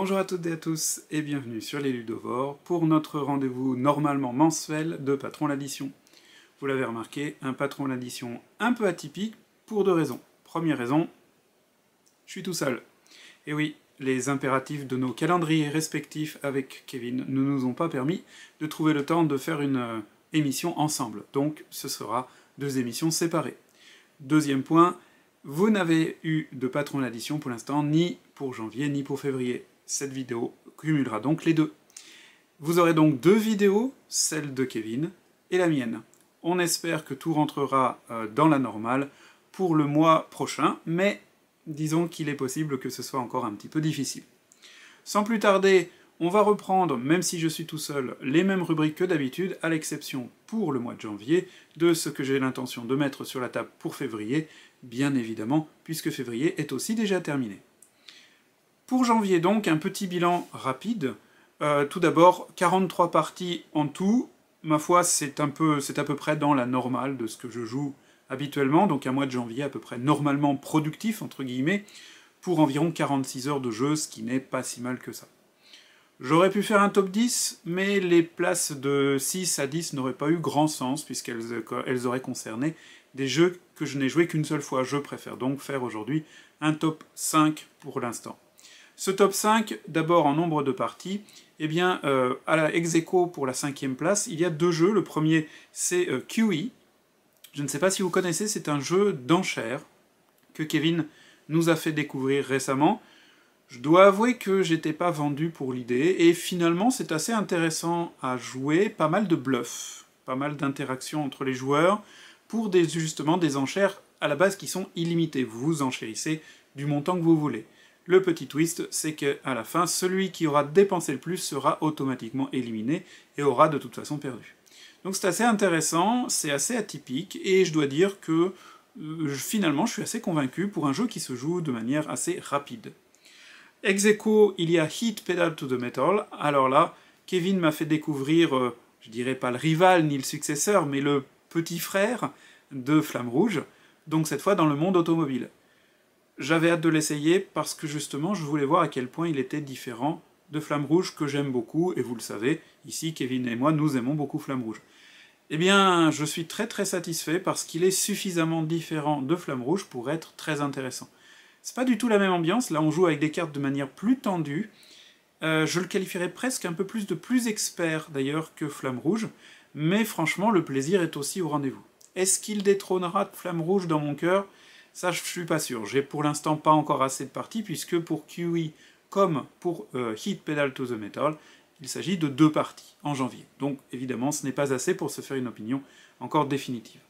Bonjour à toutes et à tous et bienvenue sur les Ludovores pour notre rendez-vous normalement mensuel de Patron l'Addition. Vous l'avez remarqué, un Patron l'Addition un peu atypique pour deux raisons. Première raison, je suis tout seul. Et oui, les impératifs de nos calendriers respectifs avec Kevin ne nous ont pas permis de trouver le temps de faire une émission ensemble. Donc ce sera deux émissions séparées. Deuxième point, vous n'avez eu de Patron l'Addition pour l'instant, ni pour janvier, ni pour février. Cette vidéo cumulera donc les deux. Vous aurez donc deux vidéos, celle de Kevin et la mienne. On espère que tout rentrera dans la normale pour le mois prochain, mais disons qu'il est possible que ce soit encore un petit peu difficile. Sans plus tarder, on va reprendre, même si je suis tout seul, les mêmes rubriques que d'habitude, à l'exception pour le mois de janvier, de ce que j'ai l'intention de mettre sur la table pour février, bien évidemment, puisque février est aussi déjà terminé. Pour janvier donc, un petit bilan rapide. Tout d'abord, 43 parties en tout. Ma foi, c'est à peu près dans la normale de ce que je joue habituellement, donc un mois de janvier à peu près normalement productif, entre guillemets, pour environ 46 heures de jeu, ce qui n'est pas si mal que ça. J'aurais pu faire un top 10, mais les places de 6 à 10 n'auraient pas eu grand sens, puisqu'elles auraient concerné des jeux que je n'ai joué qu'une seule fois. Je préfère donc faire aujourd'hui un top 5 pour l'instant. Ce top 5, d'abord en nombre de parties, eh bien, à la ex-aequo pour la 5e place, il y a deux jeux. Le premier, c'est QE. Je ne sais pas si vous connaissez, c'est un jeu d'enchères que Kevin nous a fait découvrir récemment. Je dois avouer que j'étais pas vendu pour l'idée, et finalement c'est assez intéressant à jouer, pas mal de bluffs, pas mal d'interactions entre les joueurs, pour justement des enchères à la base qui sont illimitées. Vous enchérissez du montant que vous voulez. Le petit twist, c'est qu'à la fin, celui qui aura dépensé le plus sera automatiquement éliminé et aura de toute façon perdu. Donc c'est assez intéressant, c'est assez atypique, et je dois dire que finalement je suis assez convaincu pour un jeu qui se joue de manière assez rapide. Ex-aequo, il y a Heat Pedal to the Metal. Alors là, Kevin m'a fait découvrir, je dirais pas le rival ni le successeur, mais le petit frère de Flamme Rouge, donc cette fois dans le monde automobile. J'avais hâte de l'essayer parce que justement je voulais voir à quel point il était différent de Flamme Rouge, que j'aime beaucoup, et vous le savez, ici Kevin et moi nous aimons beaucoup Flamme Rouge. Eh bien, je suis très très satisfait parce qu'il est suffisamment différent de Flamme Rouge pour être très intéressant. C'est pas du tout la même ambiance, là on joue avec des cartes de manière plus tendue, je le qualifierais presque un peu plus expert d'ailleurs que Flamme Rouge, mais franchement le plaisir est aussi au rendez-vous. Est-ce qu'il détrônera Flamme Rouge dans mon cœur ? Ça je suis pas sûr, j'ai pour l'instant pas encore assez de parties, puisque pour QE comme pour Heat Pedal to the Metal, il s'agit de 2 parties en janvier. Donc évidemment ce n'est pas assez pour se faire une opinion encore définitive.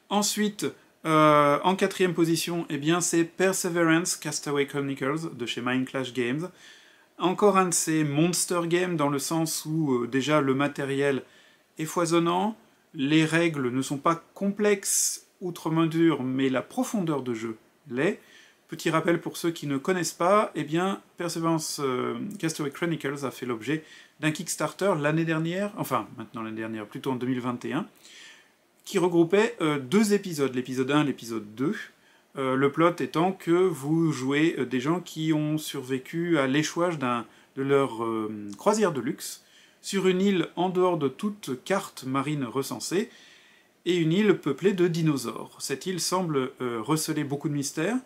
Ensuite, en 4e position, eh bien, c'est Perseverance Castaway Chronicles de chez Mind Clash Games. Encore un de ces monster games dans le sens où déjà le matériel est foisonnant, les règles ne sont pas complexes outre mesure, mais la profondeur de jeu l'est. Petit rappel pour ceux qui ne connaissent pas, eh bien, Perseverance Castaway Chronicles a fait l'objet d'un Kickstarter l'année dernière, enfin maintenant l'année dernière, plutôt en 2021, qui regroupait 2 épisodes, l'épisode 1 et l'épisode 2. Le plot étant que vous jouez des gens qui ont survécu à l'échouage de leur croisière de luxe sur une île en dehors de toute carte marine recensée, et une île peuplée de dinosaures. Cette île semble receler beaucoup de mystères.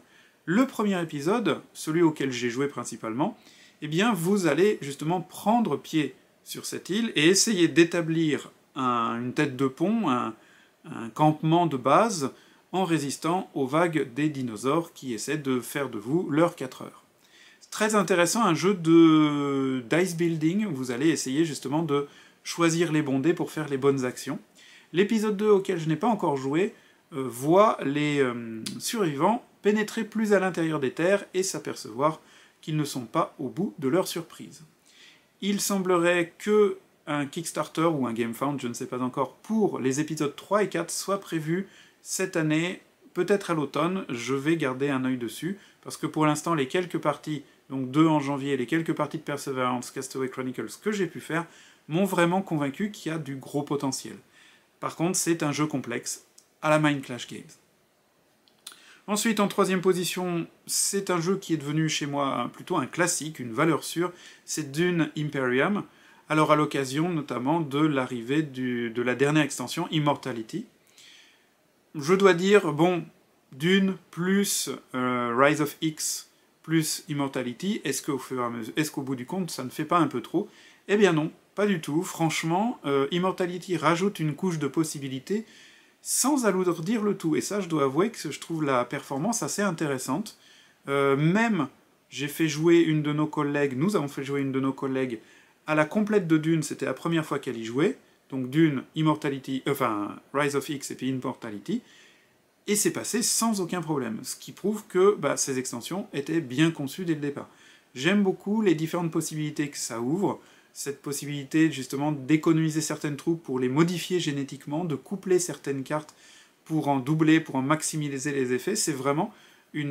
Le premier épisode, celui auquel j'ai joué principalement, eh bien vous allez justement prendre pied sur cette île et essayer d'établir une tête de pont, un campement de base, en résistant aux vagues des dinosaures qui essaient de faire de vous leurs 4 heures. C'est très intéressant, un jeu de dice building, vous allez essayer justement de choisir les bons dés pour faire les bonnes actions. L'épisode 2, auquel je n'ai pas encore joué, voit les survivants pénétrer plus à l'intérieur des terres et s'apercevoir qu'ils ne sont pas au bout de leur surprise. Il semblerait que un Kickstarter ou un GameFound, je ne sais pas encore, pour les épisodes 3 et 4 soit prévu cette année, peut-être à l'automne. Je vais garder un œil dessus, parce que pour l'instant, les quelques parties, donc 2 en janvier, les quelques parties de Perseverance Castaway Chronicles que j'ai pu faire, m'ont vraiment convaincu qu'il y a du gros potentiel. Par contre, c'est un jeu complexe, à la Mind Clash Games. Ensuite, en troisième position, c'est un jeu qui est devenu chez moi plutôt un classique, une valeur sûre, c'est Dune Imperium. Alors à l'occasion notamment de l'arrivée de la dernière extension, Immortality. Je dois dire, bon, Dune plus Rise of X plus Immortality, est-ce qu'au bout du compte, ça ne fait pas un peu trop? Eh bien non, pas du tout. Franchement, Immortality rajoute une couche de possibilités sans alourdir le tout. Et ça, je dois avouer que je trouve la performance assez intéressante. Même, j'ai fait jouer une de nos collègues, nous avons fait jouer une de nos collègues à la complète de Dune, c'était la première fois qu'elle y jouait. Donc Dune, Immortality, enfin Rise of X et puis Immortality. Et c'est passé sans aucun problème, ce qui prouve que ces extensions étaient bien conçues dès le départ. J'aime beaucoup les différentes possibilités que ça ouvre, cette possibilité justement d'économiser certaines troupes pour les modifier génétiquement, de coupler certaines cartes pour en doubler, pour en maximiser les effets, c'est vraiment un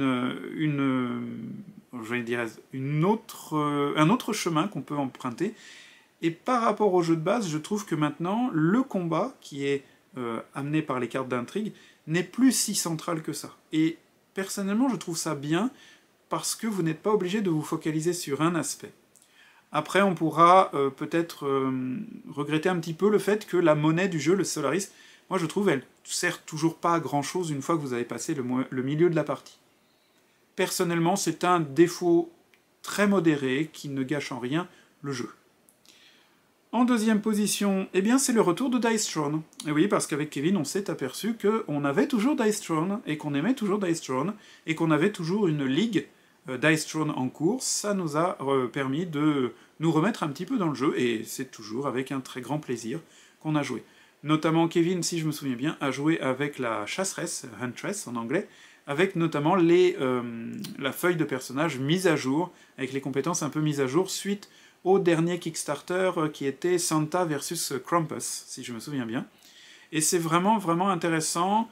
autre chemin qu'on peut emprunter. Et par rapport au jeu de base, je trouve que maintenant, le combat qui est amené par les cartes d'intrigue n'est plus si central que ça. Et personnellement, je trouve ça bien parce que vous n'êtes pas obligé de vous focaliser sur un aspect. Après, on pourra peut-être regretter un petit peu le fait que la monnaie du jeu, le Solaris, moi je trouve, elle sert toujours pas à grand-chose une fois que vous avez passé le milieu de la partie. Personnellement, c'est un défaut très modéré qui ne gâche en rien le jeu. En deuxième position, eh bien c'est le retour de Dice Throne. Et oui, parce qu'avec Kevin, on s'est aperçu qu'on avait toujours Dice Throne, et qu'on aimait toujours Dice Throne, et qu'on avait toujours une ligue Dice Throne en cours. Ça nous a permis de nous remettre un petit peu dans le jeu, et c'est toujours avec un très grand plaisir qu'on a joué. Notamment Kevin, si je me souviens bien, a joué avec la chasseresse, Huntress en anglais, avec notamment la feuille de personnage mise à jour, avec les compétences un peu mises à jour, suite au dernier Kickstarter qui était Santa versus Krampus, si je me souviens bien. Et c'est vraiment, vraiment intéressant.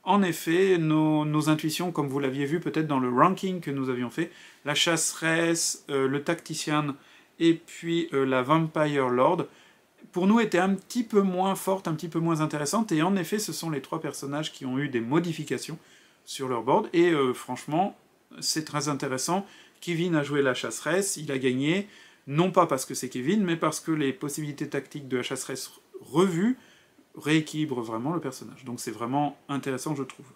En effet, nos intuitions, comme vous l'aviez vu peut-être dans le ranking que nous avions fait, la chasseresse, le tactician et puis la Vampire Lord, pour nous étaient un petit peu moins fortes, un petit peu moins intéressantes. Et en effet, ce sont les trois personnages qui ont eu des modifications sur leur board. Et franchement, c'est très intéressant. Kevin a joué la chasseresse, il a gagné. Non pas parce que c'est Kevin, mais parce que les possibilités tactiques de la chasseresse revues rééquilibrent vraiment le personnage. Donc c'est vraiment intéressant, je trouve.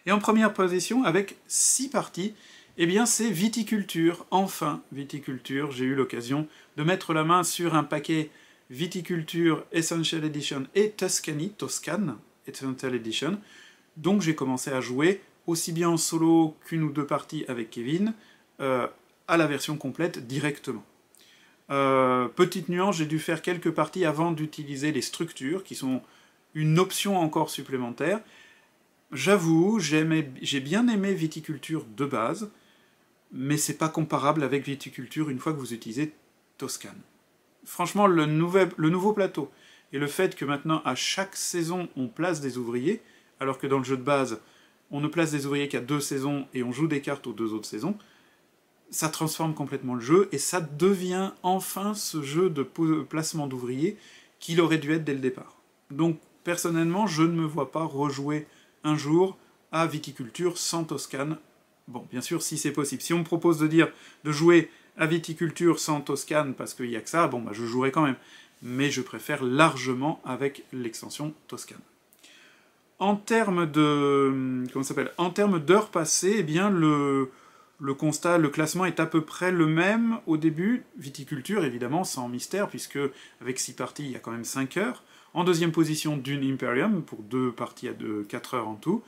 Et en première position, avec 6 parties, eh bien c'est Viticulture. Enfin, Viticulture, j'ai eu l'occasion de mettre la main sur un paquet Viticulture Essential Edition et Toscane Essential Edition. Donc j'ai commencé à jouer aussi bien en solo qu'une ou deux parties avec Kevin, à la version complète directement. Petite nuance, j'ai dû faire quelques parties avant d'utiliser les structures, qui sont une option encore supplémentaire. J'avoue, j'ai bien aimé Viticulture de base, mais c'est pas comparable avec Viticulture une fois que vous utilisez Toscane. Franchement, le nouveau plateau, et le fait que maintenant, à chaque saison, on place des ouvriers, alors que dans le jeu de base, on ne place des ouvriers qu'à 2 saisons, et on joue des cartes aux 2 autres saisons, ça transforme complètement le jeu, et ça devient enfin ce jeu de placement d'ouvriers qu'il aurait dû être dès le départ. Donc, personnellement, je ne me vois pas rejouer un jour à Viticulture sans Toscane. Bon, bien sûr, si c'est possible. Si on me propose de jouer à Viticulture sans Toscane, parce qu'il n'y a que ça, bon, je jouerai quand même. Mais je préfère largement avec l'extension Toscane. En termes de... comment ça s'appelle ? En termes d'heures passées, eh bien, le constat, le classement est à peu près le même au début. Viticulture, évidemment, sans mystère, puisque avec 6 parties, il y a quand même 5 heures. En deuxième position, Dune Imperium, pour 2 parties à 4 heures en tout.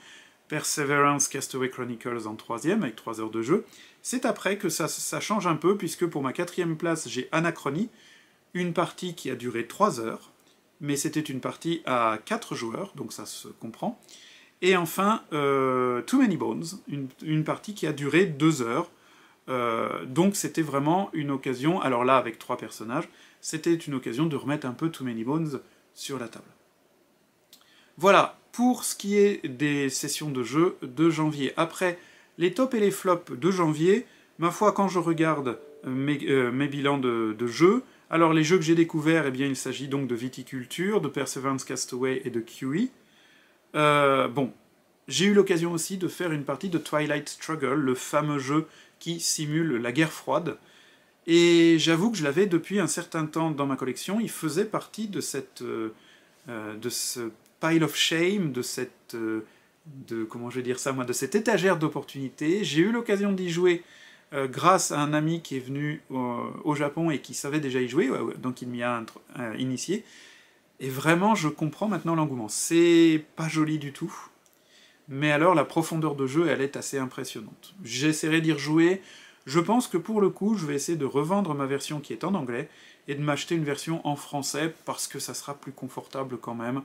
Perseverance Castaway Chronicles en troisième, avec 3 heures de jeu. C'est après que ça change un peu, puisque pour ma 4e place, j'ai Anachronie, une partie qui a duré 3 heures, mais c'était une partie à 4 joueurs, donc ça se comprend. Et enfin, Too Many Bones, une partie qui a duré 2 heures. Donc c'était vraiment une occasion, alors là avec 3 personnages, c'était une occasion de remettre un peu Too Many Bones sur la table. Voilà, pour ce qui est des sessions de jeu de janvier. Après, les tops et les flops de janvier, ma foi, quand je regarde mes bilans de jeux, alors les jeux que j'ai découverts, eh bien il s'agit donc de Viticulture, de Perseverance Castaway et de QE. Bon, j'ai eu l'occasion aussi de faire une partie de Twilight Struggle, le fameux jeu qui simule la guerre froide. Et j'avoue que je l'avais depuis un certain temps dans ma collection. Il faisait partie de de ce pile of shame, comment je vais dire ça moi, de cette étagère d'opportunités. J'ai eu l'occasion d'y jouer grâce à un ami qui est venu au Japon et qui savait déjà y jouer, donc il m'y a initié. Et vraiment, je comprends maintenant l'engouement. C'est pas joli du tout, mais alors la profondeur de jeu, elle est assez impressionnante. J'essaierai d'y rejouer. Je pense que pour le coup, je vais essayer de revendre ma version qui est en anglais et de m'acheter une version en français parce que ça sera plus confortable quand même.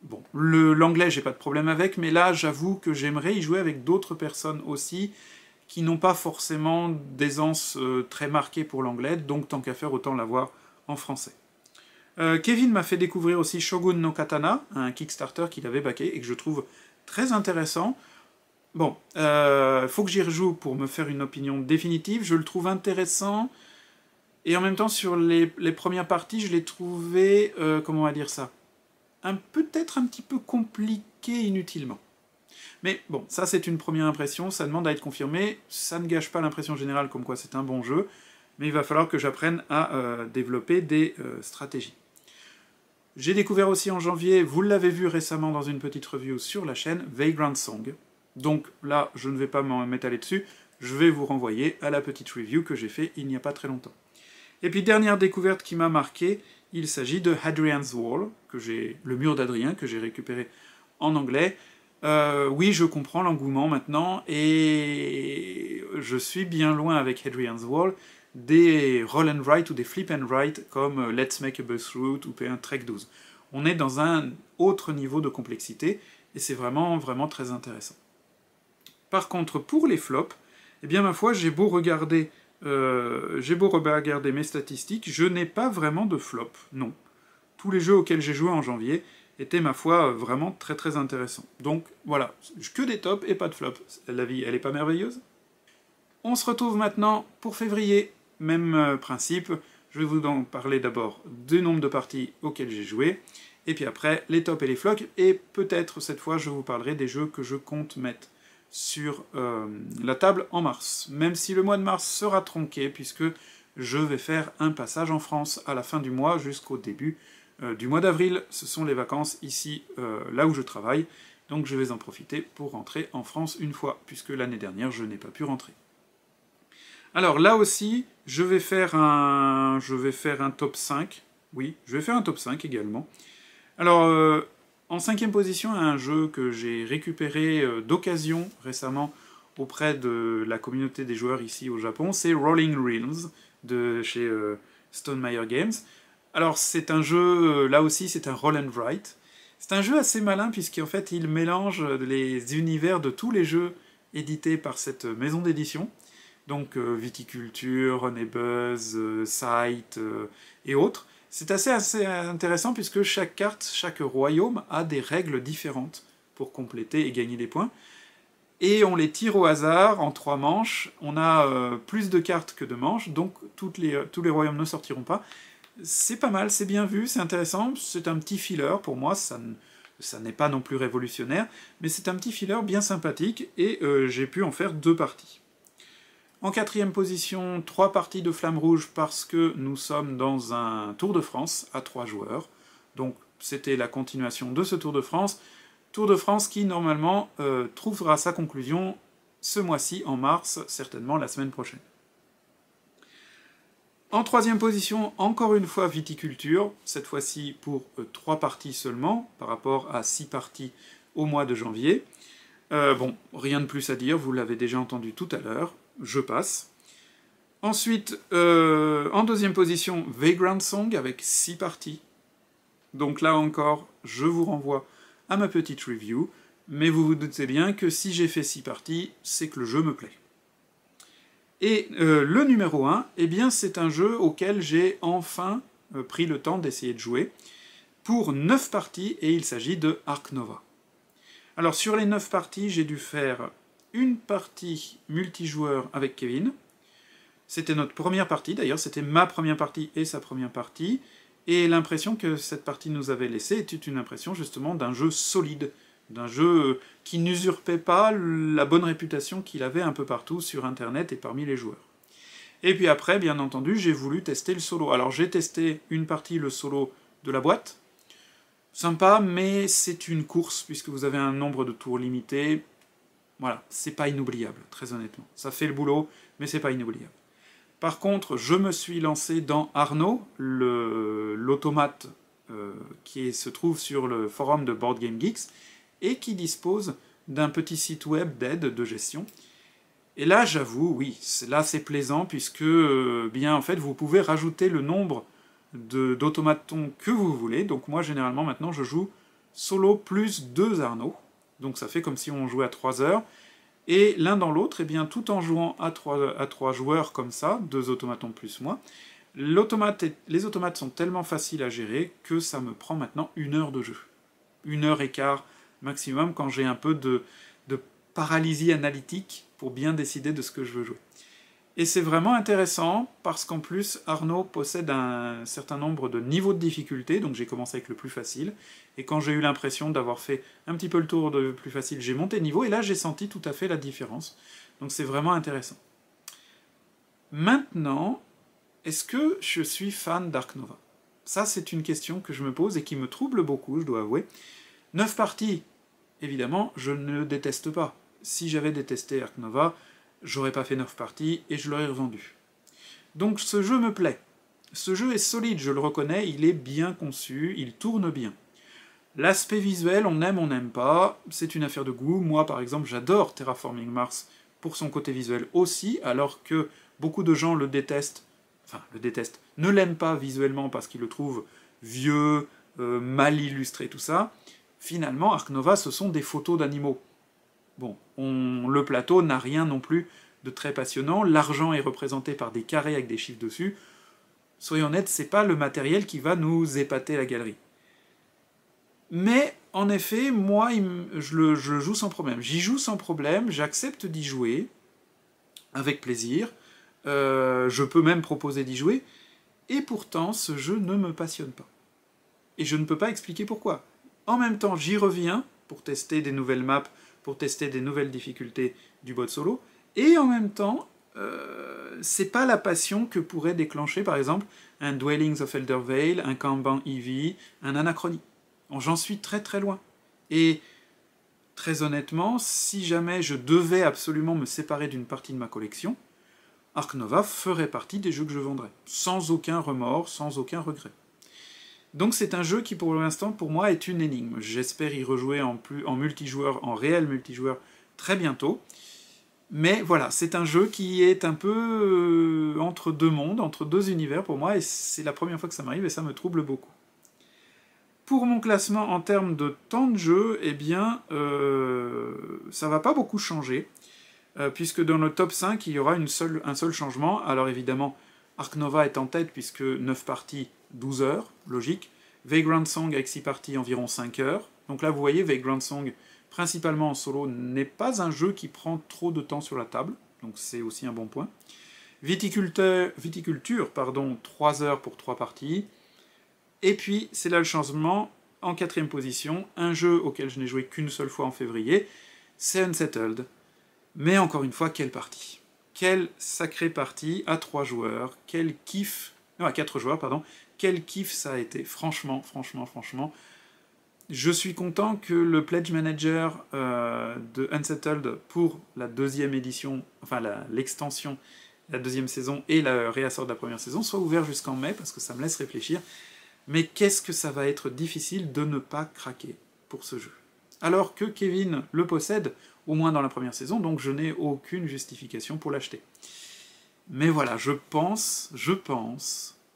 Bon, l'anglais, j'ai pas de problème avec, mais là, j'avoue que j'aimerais y jouer avec d'autres personnes aussi qui n'ont pas forcément d'aisance très marquée pour l'anglais, donc tant qu'à faire, autant l'avoir en français. Kevin m'a fait découvrir aussi Shogun no Katana, un Kickstarter qu'il avait backé et que je trouve très intéressant. Bon, faut que j'y rejoue pour me faire une opinion définitive. Je le trouve intéressant, et en même temps, sur les premières parties, je l'ai trouvé, comment on va dire ça, peut-être un petit peu compliqué inutilement. Mais bon, ça c'est une première impression, ça demande à être confirmé, ça ne gâche pas l'impression générale comme quoi c'est un bon jeu, mais il va falloir que j'apprenne à développer des stratégies. J'ai découvert aussi en janvier, vous l'avez vu récemment dans une petite review sur la chaîne, Vagrant Song. Donc là, je ne vais pas m'étaler dessus, je vais vous renvoyer à la petite review que j'ai fait il n'y a pas très longtemps. Et puis dernière découverte qui m'a marqué, il s'agit de Hadrian's Wall, le mur d'Adrien, que j'ai récupéré en anglais. Oui, je comprends l'engouement maintenant, et je suis bien loin avec Hadrian's Wall des roll and write ou des flip and write comme Let's Make a Bus Route ou P1 Trek 12. On est dans un autre niveau de complexité, et c'est vraiment, vraiment très intéressant. Par contre, pour les flops, eh bien ma foi, j'ai beau regarder mes statistiques, je n'ai pas vraiment de flop, non. Tous les jeux auxquels j'ai joué en janvier étaient, ma foi, vraiment très très intéressants. Donc voilà, que des tops et pas de flops. La vie, elle est pas merveilleuse? On se retrouve maintenant pour février. Même principe, je vais vous donc parler d'abord du nombre de parties auxquelles j'ai joué, et puis après les tops et les flops, et peut-être cette fois je vous parlerai des jeux que je compte mettre sur la table en mars, même si le mois de mars sera tronqué, puisque je vais faire un passage en France à la fin du mois jusqu'au début du mois d'avril. Ce sont les vacances ici, là où je travaille, donc je vais en profiter pour rentrer en France une fois, puisque l'année dernière je n'ai pas pu rentrer. Alors là aussi, je vais faire un top 5, oui, je vais faire un top 5 également. Alors, en 5e position, un jeu que j'ai récupéré d'occasion récemment auprès de la communauté des joueurs ici au Japon, c'est Rolling Realms de chez Stone Meyer Games. Alors c'est un jeu, là aussi c'est un roll and write. C'est un jeu assez malin puisqu'en fait il mélange les univers de tous les jeux édités par cette maison d'édition. Donc Viticulture, Honeybuzz, Sight et autres. C'est assez intéressant puisque chaque carte, chaque royaume a des règles différentes pour compléter et gagner des points. Et on les tire au hasard en 3 manches. On a plus de cartes que de manches, donc tous les royaumes ne sortiront pas. C'est pas mal, c'est bien vu, c'est intéressant. C'est un petit filler pour moi, ça n'est pas non plus révolutionnaire, mais c'est un petit filler bien sympathique et j'ai pu en faire 2 parties. En 4e position, 3 parties de Flamme Rouge parce que nous sommes dans un Tour de France à 3 joueurs. Donc c'était la continuation de ce Tour de France. Tour de France qui normalement trouvera sa conclusion ce mois-ci en mars, certainement la semaine prochaine. En 3e position, encore une fois Viticulture, cette fois-ci pour 3 parties seulement, par rapport à 6 parties au mois de janvier. Bon, rien de plus à dire, vous l'avez déjà entendu tout à l'heure. Je passe. Ensuite, en 2e position, Vagrant Song avec 6 parties. Donc là encore, je vous renvoie à ma petite review, mais vous vous doutez bien que si j'ai fait 6 parties, c'est que le jeu me plaît. Et le numéro 1, eh bien c'est un jeu auquel j'ai enfin pris le temps d'essayer de jouer, pour 9 parties, et il s'agit de Ark Nova. Alors sur les 9 parties, j'ai dû faire une partie multijoueur avec Kevin. C'était notre première partie, d'ailleurs, c'était ma première partie et sa première partie. Et l'impression que cette partie nous avait laissée était une impression justement d'un jeu solide, d'un jeu qui n'usurpait pas la bonne réputation qu'il avait un peu partout sur Internet et parmi les joueurs. Et puis après, bien entendu, j'ai voulu tester le solo. Alors j'ai testé une partie le solo de la boîte, sympa, mais c'est une course, puisque vous avez un nombre de tours limité. Voilà, c'est pas inoubliable, très honnêtement. Ça fait le boulot, mais c'est pas inoubliable. Par contre, je me suis lancé dans Arno, l'automate qui se trouve sur le forum de Board Game Geeks, et qui dispose d'un petit site web d'aide de gestion. Et là, j'avoue, oui, là c'est plaisant, puisque bien en fait, vous pouvez rajouter le nombre d'automatons que vous voulez. Donc moi, généralement, maintenant, je joue solo plus 2 Arno. Donc ça fait comme si on jouait à 3 heures. Et l'un dans l'autre, eh bien, tout en jouant à 3 joueurs comme ça, 2 automatons plus moi, les automates sont tellement faciles à gérer que ça me prend maintenant 1 heure de jeu. 1 heure et quart maximum quand j'ai un peu de paralysie analytique pour bien décider de ce que je veux jouer. Et c'est vraiment intéressant parce qu'en plus Arno possède un certain nombre de niveaux de difficulté, donc j'ai commencé avec le plus facile, et quand j'ai eu l'impression d'avoir fait un petit peu le tour de plus facile, j'ai monté de niveau, et là j'ai senti tout à fait la différence. Donc c'est vraiment intéressant. Maintenant, est-ce que je suis fan d'Ark Nova? Ça c'est une question que je me pose et qui me trouble beaucoup, je dois avouer. 9 parties, évidemment, je ne le déteste pas. Si j'avais détesté Ark Nova, j'aurais pas fait 9 parties et je l'aurais revendu. Donc ce jeu me plaît. Ce jeu est solide, je le reconnais, il est bien conçu, il tourne bien. L'aspect visuel, on aime, on n'aime pas, c'est une affaire de goût. Moi, par exemple, j'adore Terraforming Mars pour son côté visuel aussi, alors que beaucoup de gens le détestent, ne l'aiment pas visuellement parce qu'ils le trouvent vieux, mal illustré, tout ça. Finalement, Ark Nova, ce sont des photos d'animaux. Bon, le plateau n'a rien non plus de très passionnant, l'argent est représenté par des carrés avec des chiffres dessus. Soyons honnêtes, c'est pas le matériel qui va nous épater la galerie. Mais, en effet, moi, je joue sans problème. J'y joue sans problème, j'accepte d'y jouer, avec plaisir. Je peux même proposer d'y jouer, et pourtant, ce jeu ne me passionne pas. Et je ne peux pas expliquer pourquoi. En même temps, j'y reviens pour tester des nouvelles maps, pour tester des nouvelles difficultés du mode solo, et en même temps, c'est pas la passion que pourrait déclencher, par exemple, un Dwellings of Eldervale, un Kanban EV, un Anachronie. J'en suis très très loin. Et très honnêtement, si jamais je devais absolument me séparer d'une partie de ma collection, Ark Nova ferait partie des jeux que je vendrais, sans aucun remords, sans aucun regret. Donc c'est un jeu qui pour l'instant pour moi est une énigme. J'espère y rejouer en multijoueur, en réel multijoueur très bientôt. Mais voilà, c'est un jeu qui est un peu entre deux mondes, entre deux univers pour moi, et c'est la première fois que ça m'arrive et ça me trouble beaucoup. Pour mon classement en termes de temps de jeu, eh bien, ça va pas beaucoup changer, puisque dans le top 5, il y aura un seul changement. Alors évidemment, Ark Nova est en tête, puisque 9 parties, 12 heures, logique. Vagrant Song avec 6 parties, environ 5 heures. Donc là, vous voyez, Vagrant Song, principalement en solo, n'est pas un jeu qui prend trop de temps sur la table, donc c'est aussi un bon point. Viticulture, 3 heures pour 3 parties. Et puis, c'est là le changement, en 4ème position, un jeu auquel je n'ai joué qu'une seule fois en février, c'est Unsettled. Mais encore une fois, quelle partie! Quelle sacrée partie à 3 joueurs, quel kiff... Non, à 4 joueurs, pardon. Quel kiff ça a été, franchement. Je suis content que le Pledge Manager de Unsettled pour la 2e édition, enfin l'extension, la 2e saison et la réassort de la 1re saison soit ouvert jusqu'en mai, parce que ça me laisse réfléchir. Mais qu'est-ce que ça va être difficile de ne pas craquer pour ce jeu. Alors que Kevin le possède, au moins dans la 1re saison, donc je n'ai aucune justification pour l'acheter. Mais voilà, je pense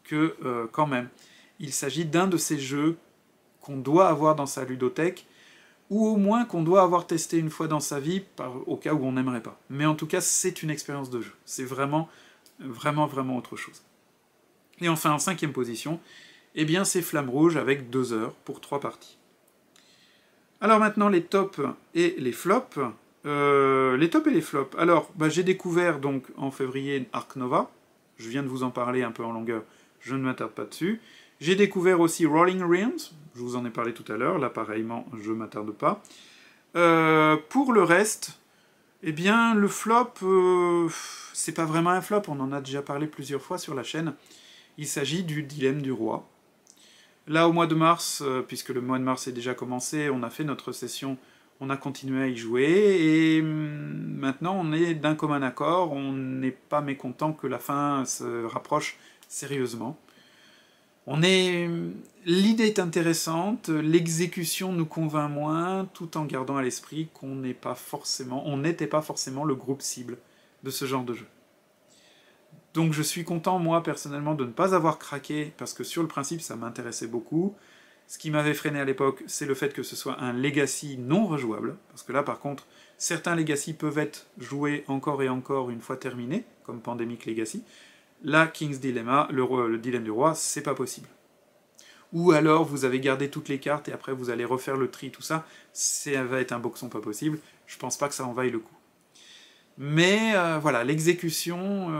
que quand même, il s'agit d'un de ces jeux qu'on doit avoir dans sa ludothèque, ou au moins qu'on doit avoir testé une fois dans sa vie, au cas où on n'aimerait pas. Mais en tout cas, c'est une expérience de jeu. C'est vraiment autre chose. Et enfin, en 5ème position, eh bien c'est Flamme Rouge avec 2 heures pour 3 parties. Alors maintenant, les tops et les flops. Les tops et les flops. Alors, j'ai découvert donc en février Ark Nova. Je viens de vous en parler un peu en longueur, je ne m'attarde pas dessus. J'ai découvert aussi Rolling Realms, je vous en ai parlé tout à l'heure, là pareillement, je ne m'attarde pas. Pour le reste, eh bien, le flop, c'est pas vraiment un flop, on en a déjà parlé plusieurs fois sur la chaîne. Il s'agit du dilemme du roi. Là, au mois de mars, puisque le mois de mars est déjà commencé, on a fait notre session, on a continué à y jouer, et maintenant on est d'un commun accord, on n'est pas mécontent que la fin se rapproche sérieusement. L'idée est intéressante, l'exécution nous convainc moins, tout en gardant à l'esprit qu'on n'était pas forcément le groupe cible de ce genre de jeu. Donc je suis content, moi, personnellement, de ne pas avoir craqué, parce que sur le principe, ça m'intéressait beaucoup. Ce qui m'avait freiné à l'époque, c'est le fait que ce soit un legacy non rejouable, parce que là, par contre, certains legacy peuvent être joués encore et encore une fois terminés, comme Pandemic Legacy. Là, King's Dilemma, le dilemme du roi, c'est pas possible. Ou alors, vous avez gardé toutes les cartes, et après vous allez refaire le tri, tout ça, ça va être un boxon pas possible. Je pense pas que ça en vaille le coup. Mais voilà, l'exécution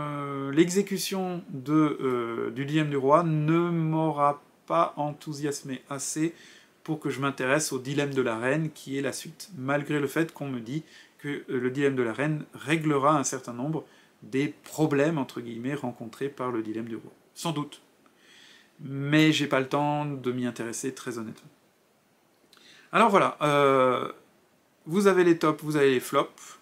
du dilemme du roi ne m'aura pas enthousiasmé assez pour que je m'intéresse au dilemme de la reine, qui est la suite. Malgré le fait qu'on me dit que le dilemme de la reine réglera un certain nombre des problèmes, entre guillemets, rencontrés par le dilemme du roi. Sans doute. Mais j'ai pas le temps de m'y intéresser, très honnêtement. Alors voilà, vous avez les tops, vous avez les flops.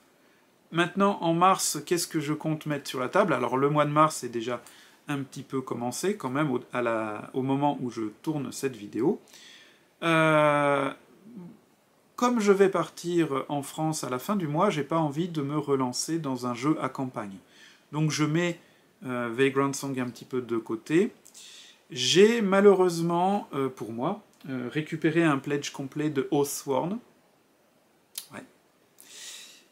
Maintenant, en mars, qu'est-ce que je compte mettre sur la table? Alors le mois de mars est déjà un petit peu commencé, quand même, au moment où je tourne cette vidéo. Comme je vais partir en France à la fin du mois, j'ai pas envie de me relancer dans un jeu à campagne. Donc je mets Vagrant Song un petit peu de côté. J'ai malheureusement, pour moi, récupéré un pledge complet de Oathsworn. Ouais.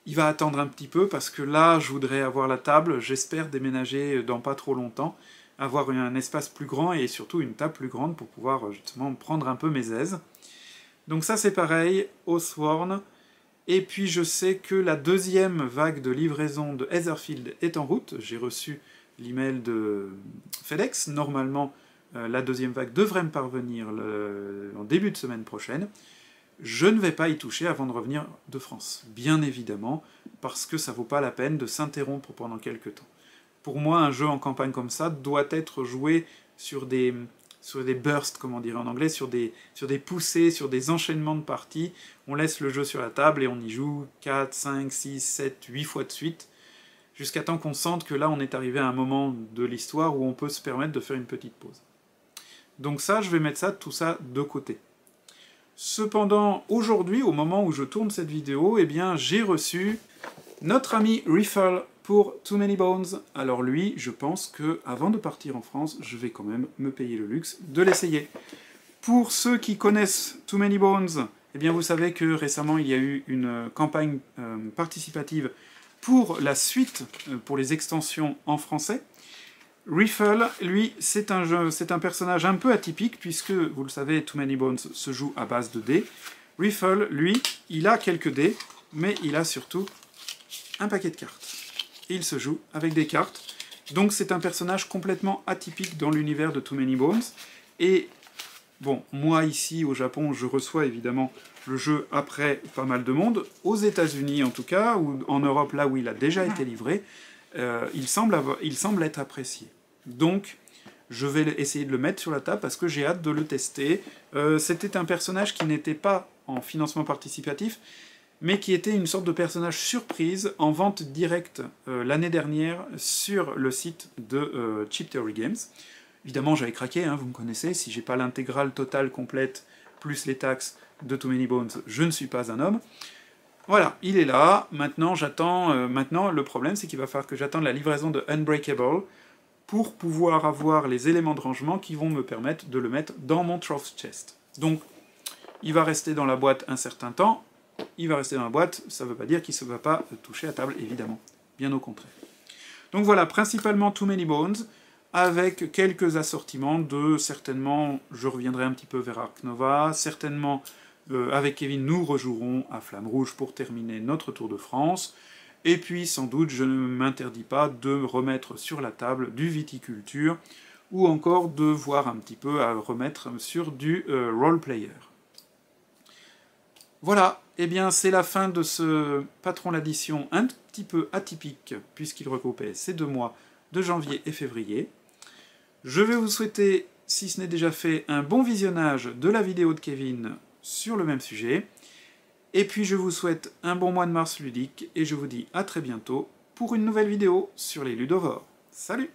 Il va attendre un petit peu parce que là, je voudrais avoir la table. J'espère déménager dans pas trop longtemps, avoir un espace plus grand et surtout une table plus grande pour pouvoir justement prendre un peu mes aises. Donc ça c'est pareil, Oathsworn. Et puis je sais que la deuxième vague de livraison de Heatherfield est en route. J'ai reçu l'email de FedEx. Normalement, la deuxième vague devrait me parvenir en début de semaine prochaine. Je ne vais pas y toucher avant de revenir de France, bien évidemment, parce que ça vaut pas la peine de s'interrompre pendant quelques temps. Pour moi, un jeu en campagne comme ça doit être joué sur des bursts, comme on dirait en anglais, sur des poussées, sur des enchaînements de parties. On laisse le jeu sur la table et on y joue 4, 5, 6, 7, 8 fois de suite, jusqu'à temps qu'on sente que là on est arrivé à un moment de l'histoire où on peut se permettre de faire une petite pause. Donc ça, je vais mettre tout ça de côté. Cependant, aujourd'hui, au moment où je tourne cette vidéo, eh bien, j'ai reçu notre ami Riffle pour Too Many Bones. Alors lui, je pense que avant de partir en France, je vais quand même me payer le luxe de l'essayer. Pour ceux qui connaissent Too Many Bones, eh bien, vous savez que récemment, il y a eu une campagne participative pour la suite, pour les extensions en français. Riffle, lui, c'est un personnage un peu atypique, puisque, vous le savez, Too Many Bones se joue à base de dés. Riffle, lui, il a quelques dés, mais il a surtout un paquet de cartes. Et il se joue avec des cartes. Donc c'est un personnage complètement atypique dans l'univers de Too Many Bones. Et, bon, moi, ici, au Japon, je reçois évidemment le jeu après pas mal de monde. Aux États-Unis, en tout cas, ou en Europe, là où il a déjà été livré, il semble être apprécié. Donc, je vais essayer de le mettre sur la table parce que j'ai hâte de le tester. C'était un personnage qui n'était pas en financement participatif, mais qui était une sorte de personnage surprise en vente directe l'année dernière sur le site de Cheap Theory Games. Évidemment, j'avais craqué, hein, vous me connaissez, si j'ai pas l'intégrale totale complète, plus les taxes de Too Many Bones, je ne suis pas un homme. Voilà, il est là, maintenant j'attends, maintenant le problème c'est qu'il va falloir que j'attende la livraison de Unbreakable pour pouvoir avoir les éléments de rangement qui vont me permettre de le mettre dans mon Trough Chest. Donc, il va rester dans la boîte un certain temps, il va rester dans la boîte, ça ne veut pas dire qu'il ne va pas toucher à table, évidemment, bien au contraire. Donc voilà, principalement Too Many Bones, avec quelques assortiments de, certainement, je reviendrai un petit peu vers Ark Nova, certainement... avec Kevin, nous rejouerons à Flamme Rouge pour terminer notre Tour de France. Et puis, sans doute, je ne m'interdis pas de remettre sur la table du viticulture, ou encore de voir un petit peu à remettre sur du role-player. Voilà, eh bien c'est la fin de ce patron l'addition un petit peu atypique, puisqu'il recoupait ces 2 mois de janvier et février. Je vais vous souhaiter, si ce n'est déjà fait, un bon visionnage de la vidéo de Kevin sur le même sujet. Et puis je vous souhaite un bon mois de mars ludique, et je vous dis à très bientôt pour une nouvelle vidéo sur les ludovores. Salut!